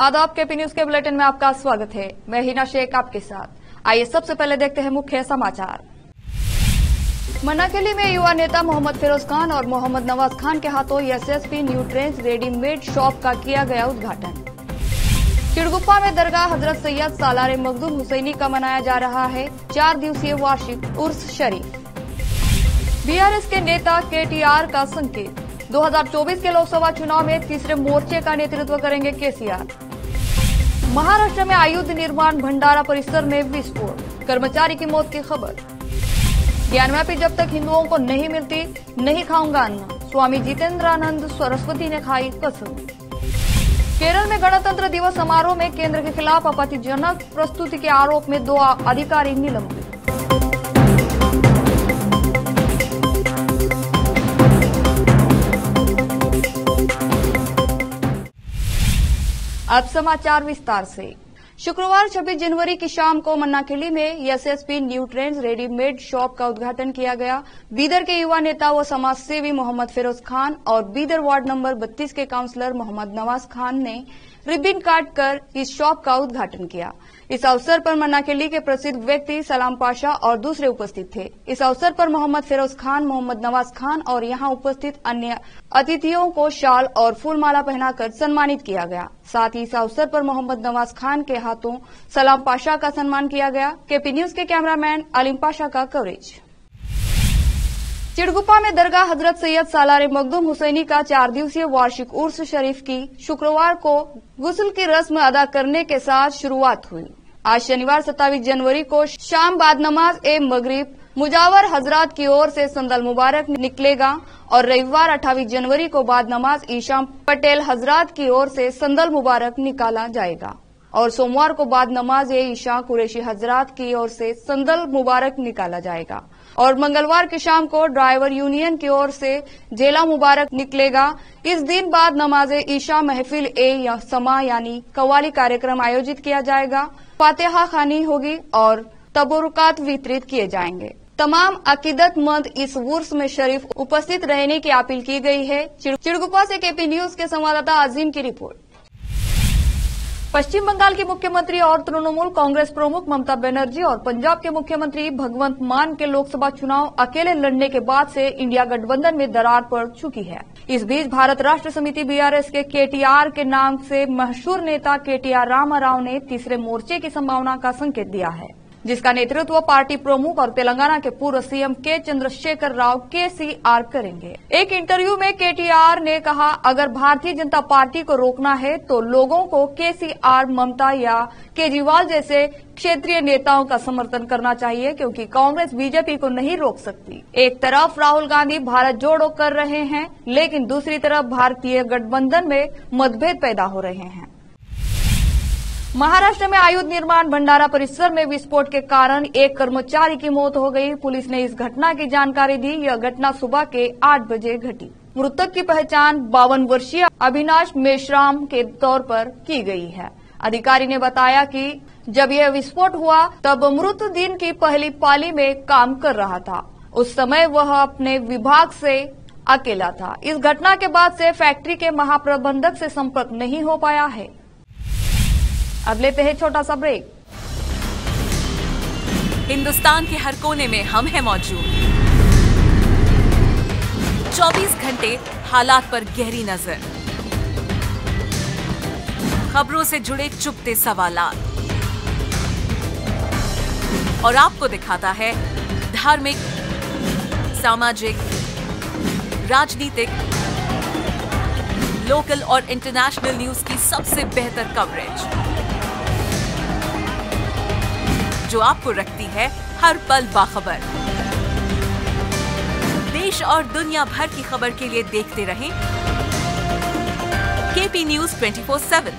आदाब, KP news के bulletin में आपका स्वागत है। मैं हिना शेख आपके साथ। आइए सबसे पहले देखते हैं मुख्य समाचार। मन्नाखेली में युवा नेता मोहम्मद फिरोज खान और मोहम्मद नवाज खान के हाथों एसएसपी न्यूट्रेंस रेडीमेड शॉप का किया गया उद्घाटन। चिड़गुप्पा में दरगाह हजरत सैयद सालार मखदूम हुसैनी का मनाया जा रहा है 4 दिवसीय वार्षिक उर्स शरीफ। बीआरएस के नेता केटीआर का संकेत, 2024 के लोकसभा चुनाव में तीसरे मोर्चे का नेतृत्व करेंगे केसीआर। महाराष्ट्र में आयुध निर्माण भंडारा परिसर में विस्फोट, कर्मचारी की मौत की खबर। ज्ञानव्यापी जब तक हिंदुओं को नहीं मिलती नहीं खाऊंगा अन्न, स्वामी जितेंद्रानंद सरस्वती ने खाई कसम। केरल में गणतंत्र दिवस समारोह में केंद्र के खिलाफ आपत्तिजनक प्रस्तुति के आरोप में 2 अधिकारी निलंबित। अब समाचार विस्तार से। शुक्रवार 26 जनवरी की शाम को मन्नाखेली में एसएसपी न्यूट्रेंस रेडीमेड शॉप का उद्घाटन किया गया। बीदर के युवा नेता व समाज सेवी मोहम्मद फिरोज खान और बीदर वार्ड नंबर 32 के काउंसलर मोहम्मद नवाज खान ने रिबन काटकर इस शॉप का उद्घाटन किया। इस अवसर पर मन्नाखेली के प्रसिद्ध व्यक्ति सलाम पाशा और दूसरे उपस्थित थे। इस अवसर पर मोहम्मद फिरोज खान, मोहम्मद नवाज खान और यहां उपस्थित अन्य अतिथियों को शाल और फूलमाला पहनाकर सम्मानित किया गया। साथ ही इस अवसर पर मोहम्मद नवाज खान के हाथों सलाम पाशा का सम्मान किया गया। केपी न्यूज के कैमरामैन अलीम पाशा का कवरेज। चिड़गुप्पा में दरगाह हजरत सैयद सालार मखदूम हुसैनी का 4 दिवसीय वार्षिक उर्स शरीफ की शुक्रवार को गुस्ल की रस्म अदा करने के साथ शुरुआत हुई। आज शनिवार 27 जनवरी को शाम बाद नमाज ए मगरिब मुजावर हजरात की ओर से संदल मुबारक निकलेगा और रविवार 28 जनवरी को बाद नमाज ईशा पटेल हजरात की ओर से संदल मुबारक निकाला जाएगा और सोमवार को बाद नमाज ए ईशा कुरैशी हजरात की ओर से संदल मुबारक निकाला जाएगा और मंगलवार की शाम को ड्राइवर यूनियन की ओर से झेला मुबारक निकलेगा। इस दिन बाद नमाज ईशा महफिल ए समा यानी कव्वाली कार्यक्रम आयोजित किया जाएगा। फातिहा खानी होगी और तबरुकात वितरित किए जाएंगे। तमाम अकीदतमंद इस उर्स में शरीफ उपस्थित रहने की अपील की गई है। चिड़गुप्पा से केपी न्यूज के संवाददाता अजीम की रिपोर्ट। पश्चिम बंगाल की मुख्यमंत्री और तृणमूल कांग्रेस प्रमुख ममता बनर्जी और पंजाब के मुख्यमंत्री भगवंत मान के लोकसभा चुनाव अकेले लड़ने के बाद से इंडिया गठबंधन में दरार पड़ चुकी है। इस बीच भारत राष्ट्र समिति बीआरएस के केटीआर के नाम से मशहूर नेता केटीआर रामाराव ने तीसरे मोर्चे की संभावना का संकेत दिया है, जिसका नेतृत्व पार्टी प्रमुख और तेलंगाना के पूर्व सीएम के चंद्रशेखर राव केसीआर करेंगे। एक इंटरव्यू में केटीआर ने कहा, अगर भारतीय जनता पार्टी को रोकना है तो लोगों को केसीआर, ममता या केजरीवाल जैसे क्षेत्रीय नेताओं का समर्थन करना चाहिए, क्योंकि कांग्रेस बीजेपी को नहीं रोक सकती। एक तरफ राहुल गांधी भारत जोड़ो कर रहे हैं, लेकिन दूसरी तरफ भारतीय गठबंधन में मतभेद पैदा हो रहे हैं। महाराष्ट्र में आयुध निर्माण भंडारा परिसर में विस्फोट के कारण एक कर्मचारी की मौत हो गई। पुलिस ने इस घटना की जानकारी दी। यह घटना सुबह के 8 बजे घटी। मृतक की पहचान 52 वर्षीय अविनाश मेश्राम के तौर पर की गई है। अधिकारी ने बताया कि जब यह विस्फोट हुआ तब मृत दिन की पहली पाली में काम कर रहा था। उस समय वह अपने विभाग से अकेला था। इस घटना के बाद से फैक्ट्री के महाप्रबंधक से संपर्क नहीं हो पाया है। अब लेते हैं छोटा सा ब्रेक। हिंदुस्तान के हर कोने में हम हैं मौजूद। 24 घंटे हालात पर गहरी नजर, खबरों से जुड़े चुपते सवालात और आपको दिखाता है धार्मिक, सामाजिक, राजनीतिक, लोकल और इंटरनेशनल न्यूज की सबसे बेहतर कवरेज, जो आपको रखती है हर पल बाखबर। देश और दुनिया भर की खबर के लिए देखते रहें केपी न्यूज 24/7।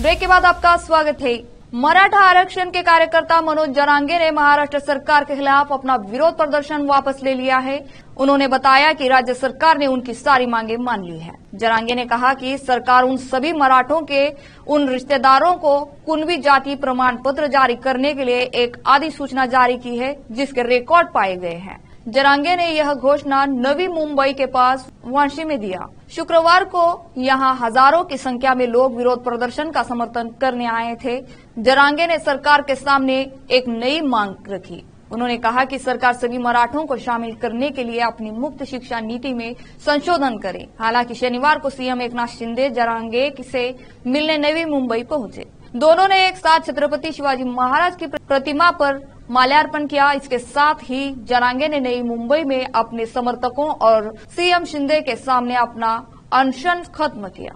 ब्रेक के बाद आपका स्वागत है। मराठा आरक्षण के कार्यकर्ता मनोज जरांगे ने महाराष्ट्र सरकार के खिलाफ अपना विरोध प्रदर्शन वापस ले लिया है। उन्होंने बताया कि राज्य सरकार ने उनकी सारी मांगे मान ली है। जरांगे ने कहा कि सरकार उन सभी मराठों के उन रिश्तेदारों को कुणबी जाति प्रमाण पत्र जारी करने के लिए एक अधिसूचना जारी की है, जिसके रिकॉर्ड पाए गए हैं। जरांगे ने यह घोषणा नवी मुंबई के पास वाशी में दिया। शुक्रवार को यहां हजारों की संख्या में लोग विरोध प्रदर्शन का समर्थन करने आए थे। जरांगे ने सरकार के सामने एक नई मांग रखी। उन्होंने कहा कि सरकार सभी मराठों को शामिल करने के लिए अपनी मुक्त शिक्षा नीति में संशोधन करे। हालांकि शनिवार को सीएम एकनाथ शिंदे जरांगे से मिलने नवी मुंबई पहुंचे। दोनों ने एक साथ छत्रपति शिवाजी महाराज की प्रतिमा पर माल्यार्पण किया। इसके साथ ही जरांगे ने नई मुंबई में अपने समर्थकों और सीएम शिंदे के सामने अपना अनशन खत्म किया।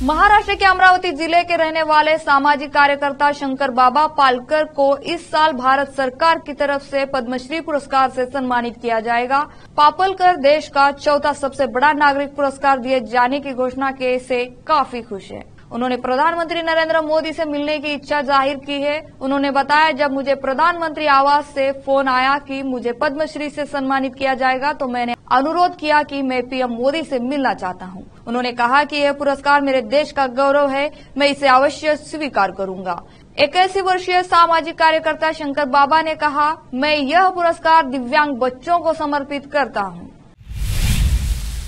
महाराष्ट्र के अमरावती जिले के रहने वाले सामाजिक कार्यकर्ता शंकर बाबा पालकर को इस साल भारत सरकार की तरफ से पद्मश्री पुरस्कार से सम्मानित किया जाएगा। पालकर देश का चौथा सबसे बड़ा नागरिक पुरस्कार दिए जाने की घोषणा के से काफी खुश है। उन्होंने प्रधानमंत्री नरेंद्र मोदी से मिलने की इच्छा जाहिर की है। उन्होंने बताया, जब मुझे प्रधानमंत्री आवास से फोन आया कि मुझे पद्मश्री से सम्मानित किया जाएगा तो मैंने अनुरोध किया कि मैं पीएम मोदी से मिलना चाहता हूं। उन्होंने कहा कि यह पुरस्कार मेरे देश का गौरव है, मैं इसे अवश्य स्वीकार करूंगा। 81 वर्षीय सामाजिक कार्यकर्ता शंकर बाबा ने कहा, मैं यह पुरस्कार दिव्यांग बच्चों को समर्पित करता हूं।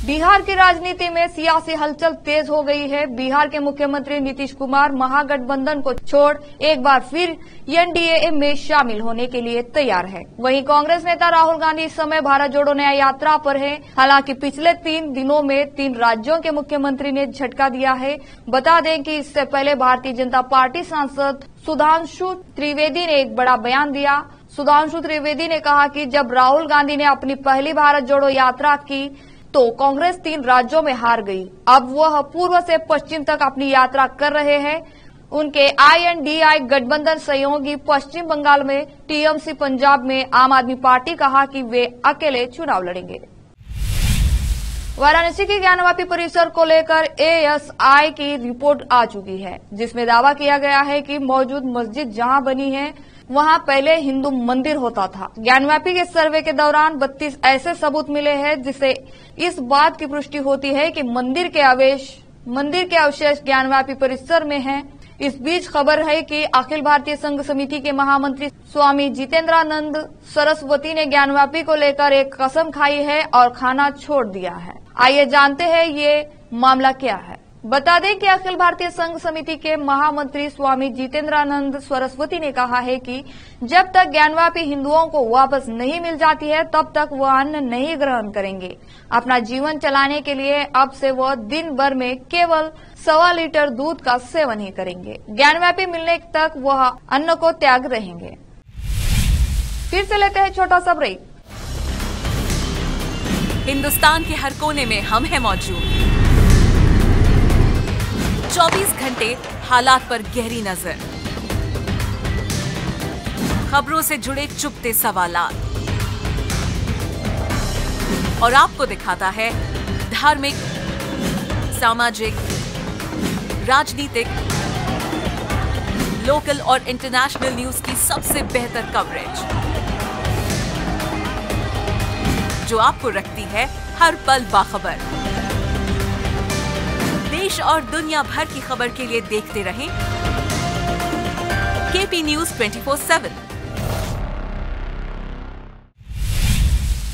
बिहार की राजनीति में सियासी हलचल तेज हो गई है। बिहार के मुख्यमंत्री नीतीश कुमार महागठबंधन को छोड़ एक बार फिर एनडीए में शामिल होने के लिए तैयार है। वहीं कांग्रेस नेता राहुल गांधी इस समय भारत जोड़ो न्याय यात्रा पर है। हालांकि पिछले 3 दिनों में 3 राज्यों के मुख्यमंत्री ने झटका दिया है। बता दें कि इससे पहले भारतीय जनता पार्टी सांसद सुधांशु त्रिवेदी ने एक बड़ा बयान दिया। सुधांशु त्रिवेदी ने कहा कि जब राहुल गांधी ने अपनी पहली भारत जोड़ो यात्रा की तो कांग्रेस 3 राज्यों में हार गई। अब वह पूर्व से पश्चिम तक अपनी यात्रा कर रहे हैं। उनके INDI गठबंधन सहयोगी पश्चिम बंगाल में, टीएमसी पंजाब में आम आदमी पार्टी कहा कि वे अकेले चुनाव लड़ेंगे। वाराणसी के ज्ञानवापी परिसर को लेकर ASI की रिपोर्ट आ चुकी है, जिसमें दावा किया गया है कि मौजूद मस्जिद जहां बनी है वहां पहले हिंदू मंदिर होता था। ज्ञानवापी के सर्वे के दौरान 32 ऐसे सबूत मिले हैं जिससे इस बात की पुष्टि होती है कि मंदिर के अवशेष ज्ञानवापी परिसर में हैं। इस बीच खबर है कि अखिल भारतीय संघ समिति के महामंत्री स्वामी जितेंद्रानंद सरस्वती ने ज्ञानवापी को लेकर एक कसम खाई है और खाना छोड़ दिया है। आइए जानते हैं ये मामला क्या है। बता दें कि अखिल भारतीय संघ समिति के महामंत्री स्वामी जितेंद्रानंद सरस्वती ने कहा है कि जब तक ज्ञानवापी हिंदुओं को वापस नहीं मिल जाती है तब तक वह अन्न नहीं ग्रहण करेंगे। अपना जीवन चलाने के लिए अब से वह दिन भर में केवल 1.25 लीटर दूध का सेवन ही करेंगे। ज्ञानवापी मिलने तक वह अन्न को त्याग रहेंगे। फिर से लेते हैं छोटा सा ब्रेक। हिंदुस्तान के हर कोने में हम हैं मौजूद। 24 घंटे हालात पर गहरी नजर, खबरों से जुड़े चुपते सवालात और आपको दिखाता है धार्मिक, सामाजिक, राजनीतिक, लोकल और इंटरनेशनल न्यूज की सबसे बेहतर कवरेज, जो आपको रखती है हर पल बाखबर। देश और दुनिया भर की खबर के लिए देखते रहें KP News 24/7।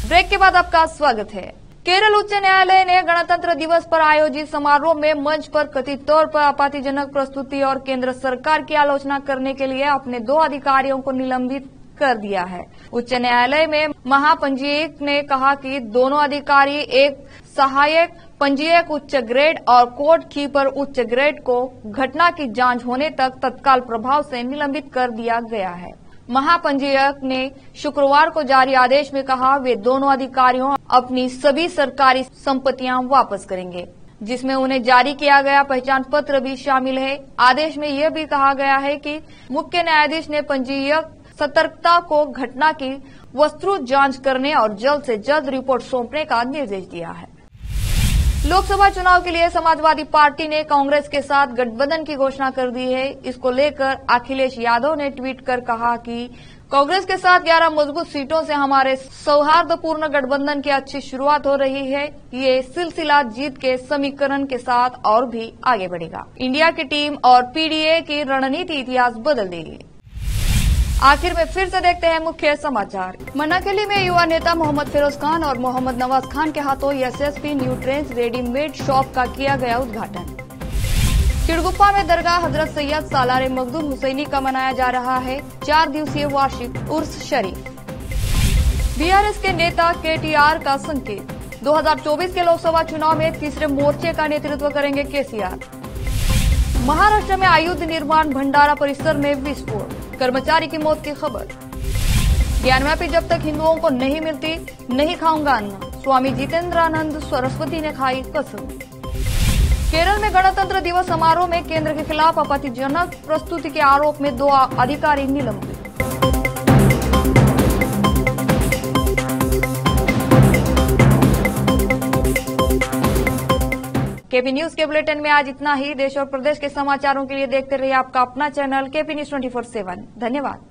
ब्रेक के बाद आपका स्वागत है। केरल उच्च न्यायालय ने गणतंत्र दिवस पर आयोजित समारोह में मंच पर कथित तौर पर आपत्तिजनक प्रस्तुति और केंद्र सरकार की आलोचना करने के लिए अपने 2 अधिकारियों को निलंबित कर दिया है। उच्च न्यायालय में महापंजीयक ने कहा कि दोनों अधिकारी, एक सहायक पंजीयक उच्च ग्रेड और कोर्ट कीपर उच्च ग्रेड को घटना की जांच होने तक तत्काल प्रभाव से निलंबित कर दिया गया है। महापंजीयक ने शुक्रवार को जारी आदेश में कहा वे दोनों अधिकारियों अपनी सभी सरकारी संपत्तियां वापस करेंगे, जिसमें उन्हें जारी किया गया पहचान पत्र भी शामिल है। आदेश में यह भी कहा गया है कि मुख्य न्यायाधीश ने पंजीयक सतर्कता को घटना की वस्तुनिष्ठ जांच करने और जल्द से जल्द रिपोर्ट सौंपने का निर्देश दिया है। लोकसभा चुनाव के लिए समाजवादी पार्टी ने कांग्रेस के साथ गठबंधन की घोषणा कर दी है। इसको लेकर अखिलेश यादव ने ट्वीट कर कहा कि कांग्रेस के साथ 11 मजबूत सीटों से हमारे सौहार्दपूर्ण गठबंधन की अच्छी शुरुआत हो रही है। ये सिलसिला जीत के समीकरण के साथ और भी आगे बढ़ेगा। इंडिया की टीम और PDA की रणनीति इतिहास बदल देगी। आखिर में फिर से देखते हैं मुख्य समाचार। मनाकली में युवा नेता मोहम्मद फिरोज खान और मोहम्मद नवाज खान के हाथों एसएसपी न्यूट्रेंस रेडीमेड शॉप का किया गया उद्घाटन। चिड़गुप्पा में दरगाह हजरत सैयद सालार मखदूम हुसैनी का मनाया जा रहा है 4 दिवसीय वार्षिक उर्स शरीफ। बीआरएस के नेता केटीआर का संकेत, 2024 के लोकसभा चुनाव में तीसरे मोर्चे का नेतृत्व करेंगे केसीआर। महाराष्ट्र में आयुध निर्माण भंडारा परिसर में विस्फोट, कर्मचारी की मौत की खबर। ज्ञानव्यापी जब तक हिंदुओं को नहीं मिलती नहीं खाऊंगा अन्न, स्वामी जितेंद्रानंद सरस्वती ने खाई कसम। केरल में गणतंत्र दिवस समारोह में केंद्र के खिलाफ आपत्तिजनक प्रस्तुति के आरोप में 2 अधिकारी निलंबित। केपी न्यूज के बुलेटिन में आज इतना ही। देश और प्रदेश के समाचारों के लिए देखते रहिए आपका अपना चैनल केपी न्यूज 24/7। धन्यवाद।